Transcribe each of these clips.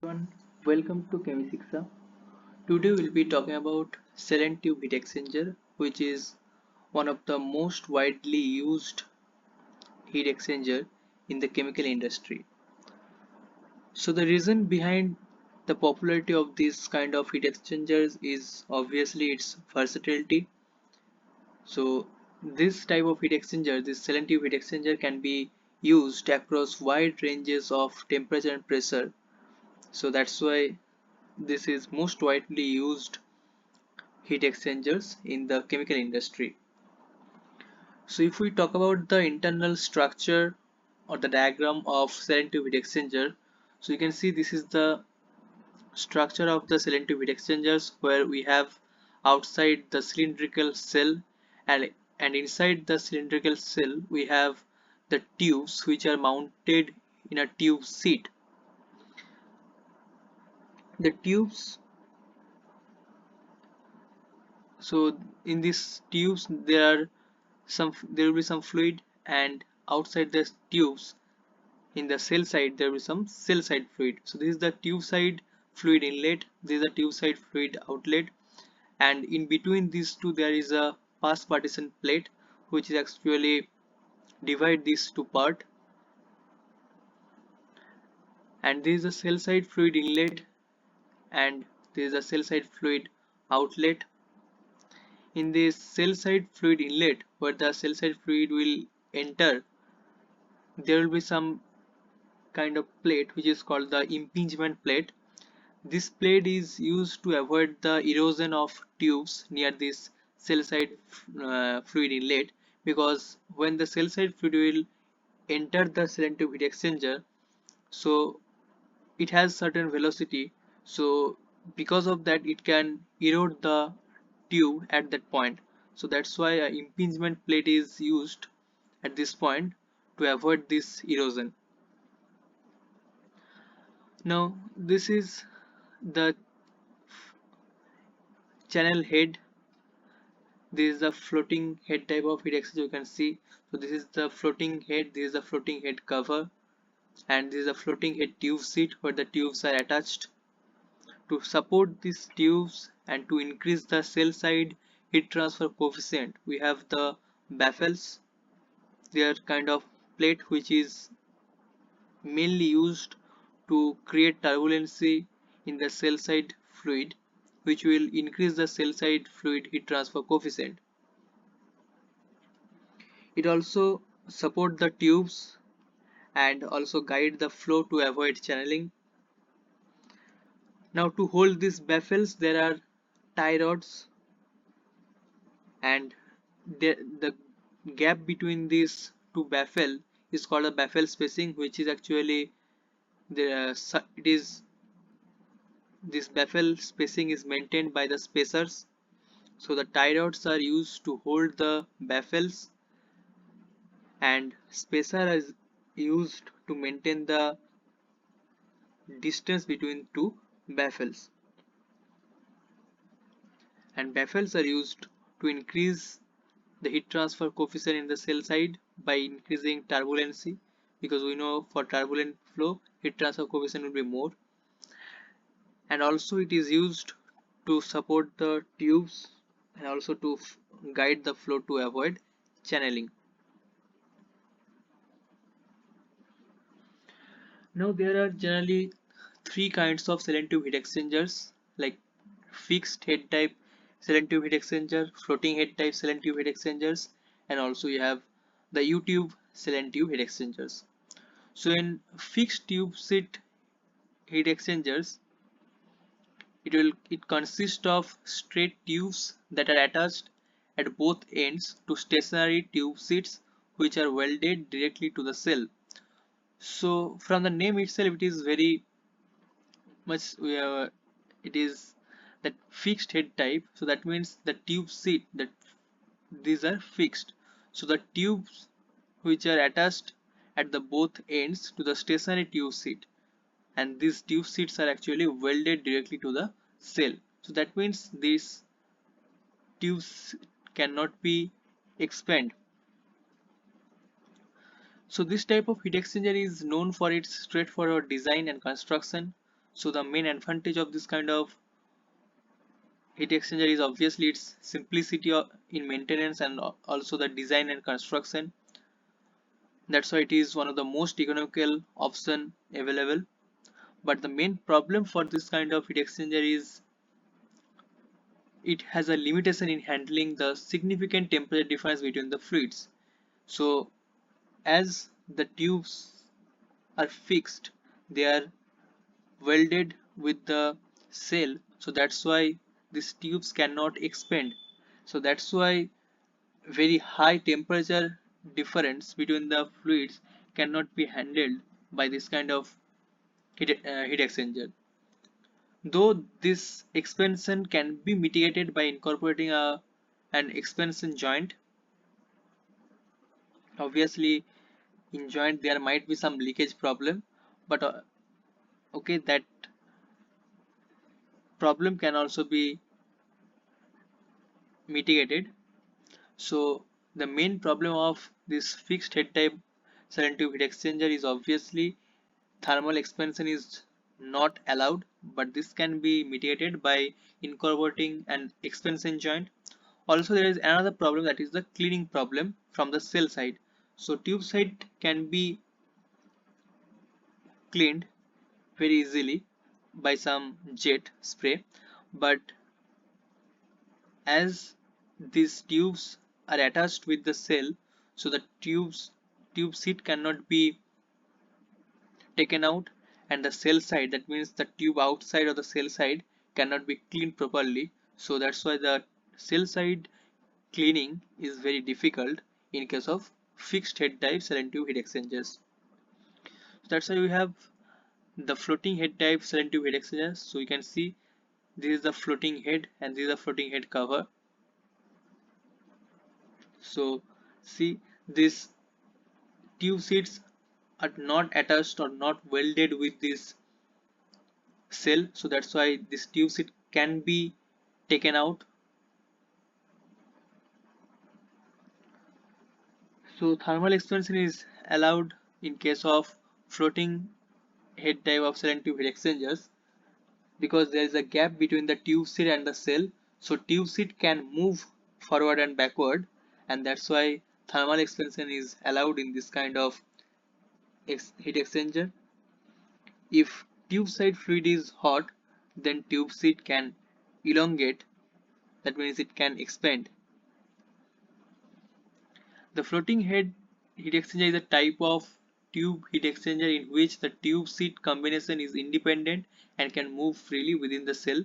Everyone, welcome to ChemE-Shiksha. Today we'll be talking about saline tube heat exchanger, which is one of the most widely used heat exchanger in the chemical industry. So the reason behind the popularity of this kind of heat exchangers is obviously its versatility. So this type of heat exchanger, this saline tube heat exchanger, can be used across wide ranges of temperature and pressure. So that's why this is most widely used heat exchangers in the chemical industry. So if we talk about the internal structure or the diagram of saline tube heat exchanger, so you can see this is the structure of the saline tube heat exchangers, where we have outside the cylindrical cell, and inside the cylindrical cell we have the tubes which are mounted in a tube seat. The tubes, so in these tubes there will be some fluid, and outside the tubes in the cell side there will be some cell side fluid. So this is the tube side fluid inlet, this is the tube side fluid outlet, and in between these two there is a pass partition plate which is actually divide these two part, and this is a cell side fluid inlet, and this is a cell side fluid outlet. In this cell side fluid inlet, where the cell side fluid will enter, there will be some kind of plate which is called the impingement plate. This plate is used to avoid the erosion of tubes near this cell side fluid inlet, because when the cell side fluid will enter the saline tube heat exchanger, so it has certain velocity, so because of that it can erode the tube at that point. So that's why a impingement plate is used at this point to avoid this erosion. Now this is the channel head. This is the floating head type of heat exchanger, you can see. So this is the floating head, this is the floating head cover, and this is the floating head tube seat where the tubes are attached. To support these tubes and to increase the cell side heat transfer coefficient, we have the baffles. They are kind of plate which is mainly used to create turbulency in the cell side fluid, which will increase the cell side fluid heat transfer coefficient. It also support the tubes and also guide the flow to avoid channeling. Now to hold these baffles there are tie rods, and the gap between these two baffle is called a baffle spacing, which is actually it is this baffle spacing is maintained by the spacers. So the tie rods are used to hold the baffles, and spacer is used to maintain the distance between two baffles, and baffles are used to increase the heat transfer coefficient in the cell side by increasing turbulency, because we know for turbulent flow heat transfer coefficient will be more. And also it is used to support the tubes and also to guide the flow to avoid channeling. Now there are generally three kinds of saline tube heat exchangers, like fixed head type saline tube heat exchanger, floating head type saline tube heat exchangers, and also you have the U-tube saline tube heat exchangers. So in fixed tube seat heat exchangers, it consists of straight tubes that are attached at both ends to stationary tube seats which are welded directly to the cell. So from the name itself, it is very much it is that fixed head type. So that means the tube seat, that these are fixed. So the tubes which are attached at the both ends to the stationary tube seat, and these tube seats are actually welded directly to the cell. So that means these tubes cannot be expand. So this type of heat exchanger is known for its straightforward design and construction. So the main advantage of this kind of heat exchanger is obviously its simplicity in maintenance and also the design and construction. That's why it is one of the most economical option available. But the main problem for this kind of heat exchanger is it has a limitation in handling the significant temperature difference between the fluids. So as the tubes are fixed, they are welded with the cell, so that's why these tubes cannot expand. So that's why very high temperature difference between the fluids cannot be handled by this kind of heat exchanger. Though this expansion can be mitigated by incorporating an expansion joint. Obviously in joint there might be some leakage problem, but okay, that problem can also be mitigated. So the main problem of this fixed head type silent tube heat exchanger is obviously thermal expansion is not allowed, but this can be mitigated by incorporating an expansion joint. Also there is another problem, that is the cleaning problem from the cell side. So tube side can be cleaned very easily by some jet spray, but as these tubes are attached with the cell, so the tube seat cannot be taken out, and the cell side, that means the tube outside of the cell side, cannot be cleaned properly. So that's why the cell side cleaning is very difficult in case of fixed head type silent tube heat exchangers. So that's why we have the floating head type silent tube heat exchangers. So you can see this is the floating head and this is the floating head cover. So see, this tube seats are not attached or not welded with this cell, so that's why this tube seat can be taken out. So thermal expansion is allowed in case of floating head type of silent tube heat exchangers, because there is a gap between the tube seat and the cell, so tube seat can move forward and backward, and that's why thermal expansion is allowed in this kind of heat exchanger. If tube side fluid is hot, then tube seat can elongate, that means it can expand. The floating head heat exchanger is a type of tube heat exchanger in which the tube seat combination is independent and can move freely within the cell.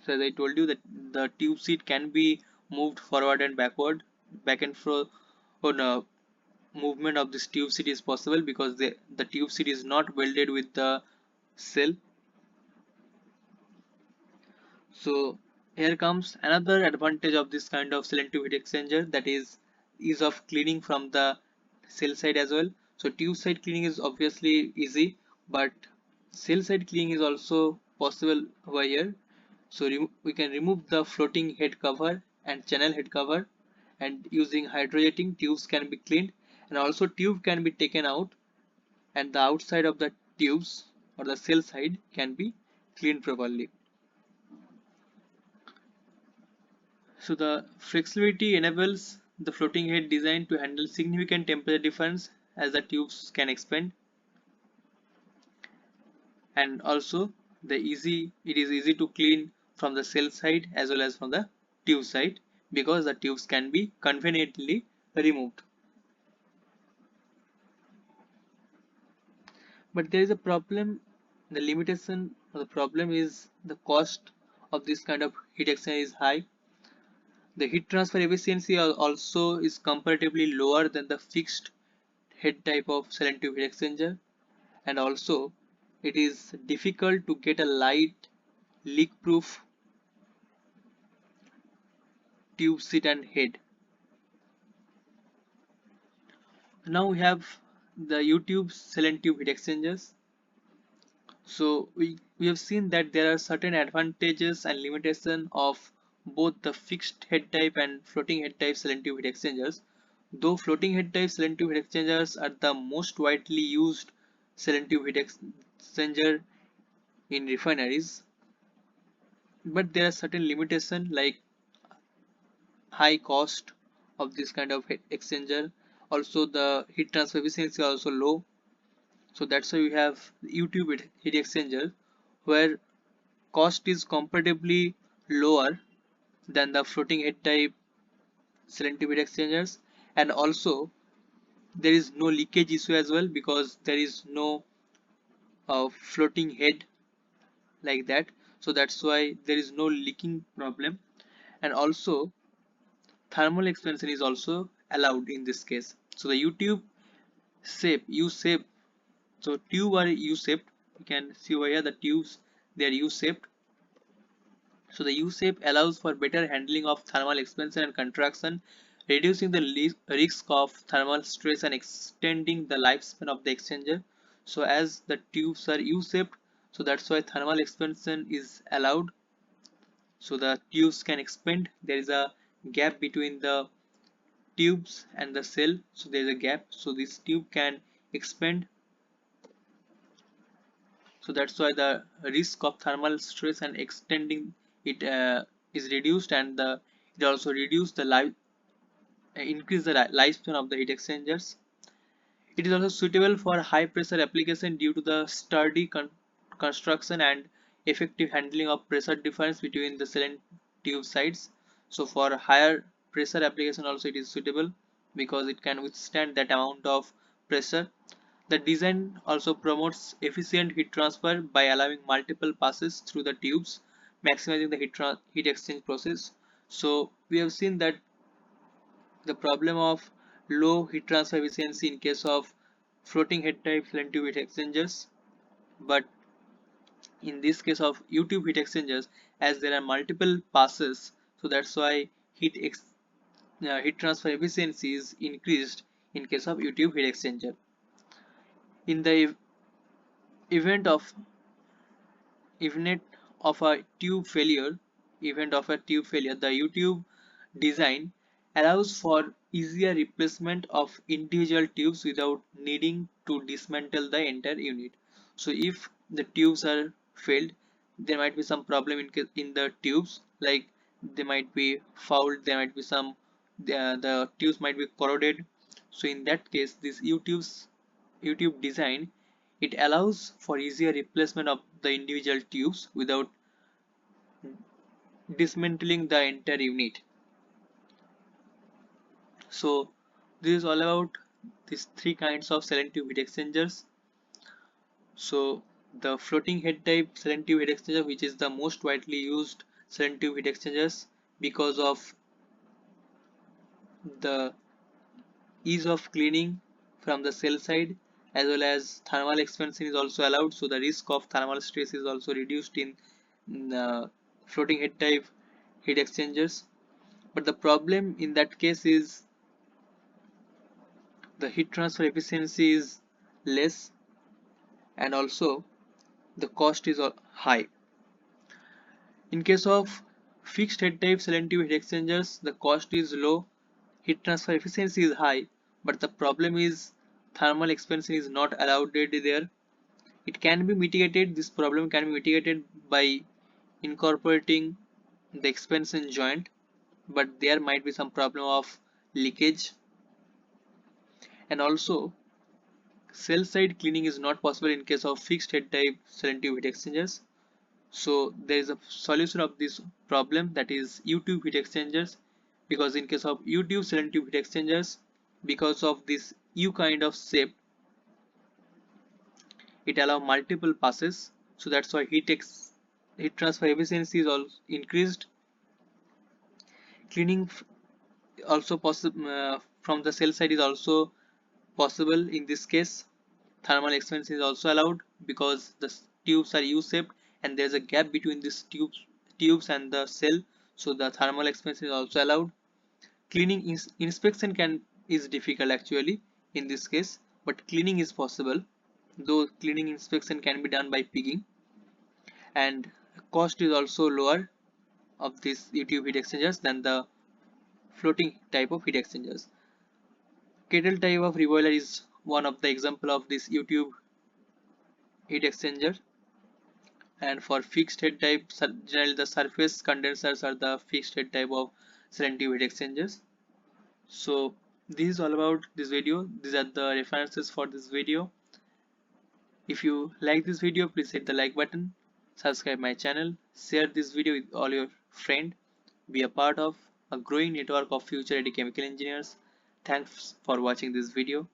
So as I told you that the tube seat can be moved forward and backward, back and forth. On movement of this tube seat is possible because the tube seat is not welded with the cell. So here comes another advantage of this kind of silent tube heat exchanger, that is ease of cleaning from the cell side as well. So tube side cleaning is obviously easy, but cell side cleaning is also possible over here. So we can remove the floating head cover and channel head cover, and using hydrojetting tubes can be cleaned, and also tube can be taken out, and the outside of the tubes or the cell side can be cleaned properly. So the flexibility enables the floating head design to handle significant temperature difference as the tubes can expand, and also it is easy to clean from the cell side as well as from the tube side, because the tubes can be conveniently removed. But there is a problem. The limitation or the problem is the cost of this kind of heat exchanger is high. The heat transfer efficiency also is comparatively lower than the fixed head type of silent tube heat exchanger, and also it is difficult to get a light leak proof tube seat and head. Now we have the YouTube silent tube heat exchangers. So we have seen that there are certain advantages and limitations of both the fixed head type and floating head type silent tube heat exchangers. Though floating head type silent tube heat exchangers are the most widely used silent tube heat exchanger in refineries, but there are certain limitations like high cost of this kind of heat exchanger. Also, the heat transfer efficiency is also low. So that's why we have YouTube heat exchanger, where cost is comparatively lower than the floating head type selective heat exchangers, and also there is no leakage issue as well because there is no floating head like that. So that's why there is no leaking problem, and also thermal expansion is also allowed in this case. So the YouTube shape U shape, so tube are U shaped. You can see over here the tubes, they are U shaped. So the U shape allows for better handling of thermal expansion and contraction, reducing the risk of thermal stress and extending the lifespan of the exchanger. So as the tubes are U shaped, so that's why thermal expansion is allowed. So the tubes can expand. There is a gap between the tubes and the cell, so there is a gap. So this tube can expand. So that's why the risk of thermal stress and extending it is reduced, and it also reduce the life increase the lifespan of the heat exchangers. It is also suitable for high pressure application due to the sturdy construction and effective handling of pressure difference between the cell and tube sides. So for higher pressure application also it is suitable because it can withstand that amount of pressure. The design also promotes efficient heat transfer by allowing multiple passes through the tubes, maximizing the heat exchange process. So we have seen that the problem of low heat transfer efficiency in case of floating head type flame tube heat exchangers, but in this case of U-tube heat exchangers, as there are multiple passes, so that's why heat transfer efficiency is increased in case of U-tube heat exchanger. In the event of event of a tube failure, the U-tube design allows for easier replacement of individual tubes without needing to dismantle the entire unit. So if the tubes are failed, there might be some problem in the tubes, like they might be fouled, there might be some the tubes might be corroded. So in that case, this U-tube design, it allows for easier replacement of the individual tubes without dismantling the entire unit. So this is all about these three kinds of selective heat exchangers. So the floating head type selective heat exchanger, which is the most widely used selective heat exchangers because of the ease of cleaning from the cell side, as well as thermal expansion is also allowed, so the risk of thermal stress is also reduced in floating head type heat exchangers. But the problem in that case is the heat transfer efficiency is less, and also the cost is high. In case of fixed head type selective heat exchangers, the cost is low, heat transfer efficiency is high, but the problem is thermal expansion is not allowed there. It can be mitigated, this problem can be mitigated by incorporating the expansion joint, but there might be some problem of leakage, and also cell side cleaning is not possible in case of fixed head type selective heat exchangers. So there is a solution of this problem, that is U-tube heat exchangers, because in case of U-tube selective heat exchangers, because of this U kind of shape, it allows multiple passes, so that's why heat transfer efficiency is also increased. Cleaning also possible from the cell side is also possible in this case. Thermal expansion is also allowed because the tubes are U-shaped and there is a gap between these tubes and the cell, so the thermal expansion is also allowed. Cleaning inspection is difficult actually in this case, but cleaning is possible, though cleaning inspection can be done by pigging, and cost is also lower of these U-tube heat exchangers than the floating type of heat exchangers. Kettle type of reboiler is one of the example of this U-tube heat exchanger. And for fixed head type, generally the surface condensers are the fixed head type of selective heat exchangers. So this is all about this video. These are the references for this video. If you like this video, please hit the like button, subscribe my channel, share this video with all your friends, be a part of a growing network of future ready chemical engineers. Thanks for watching this video.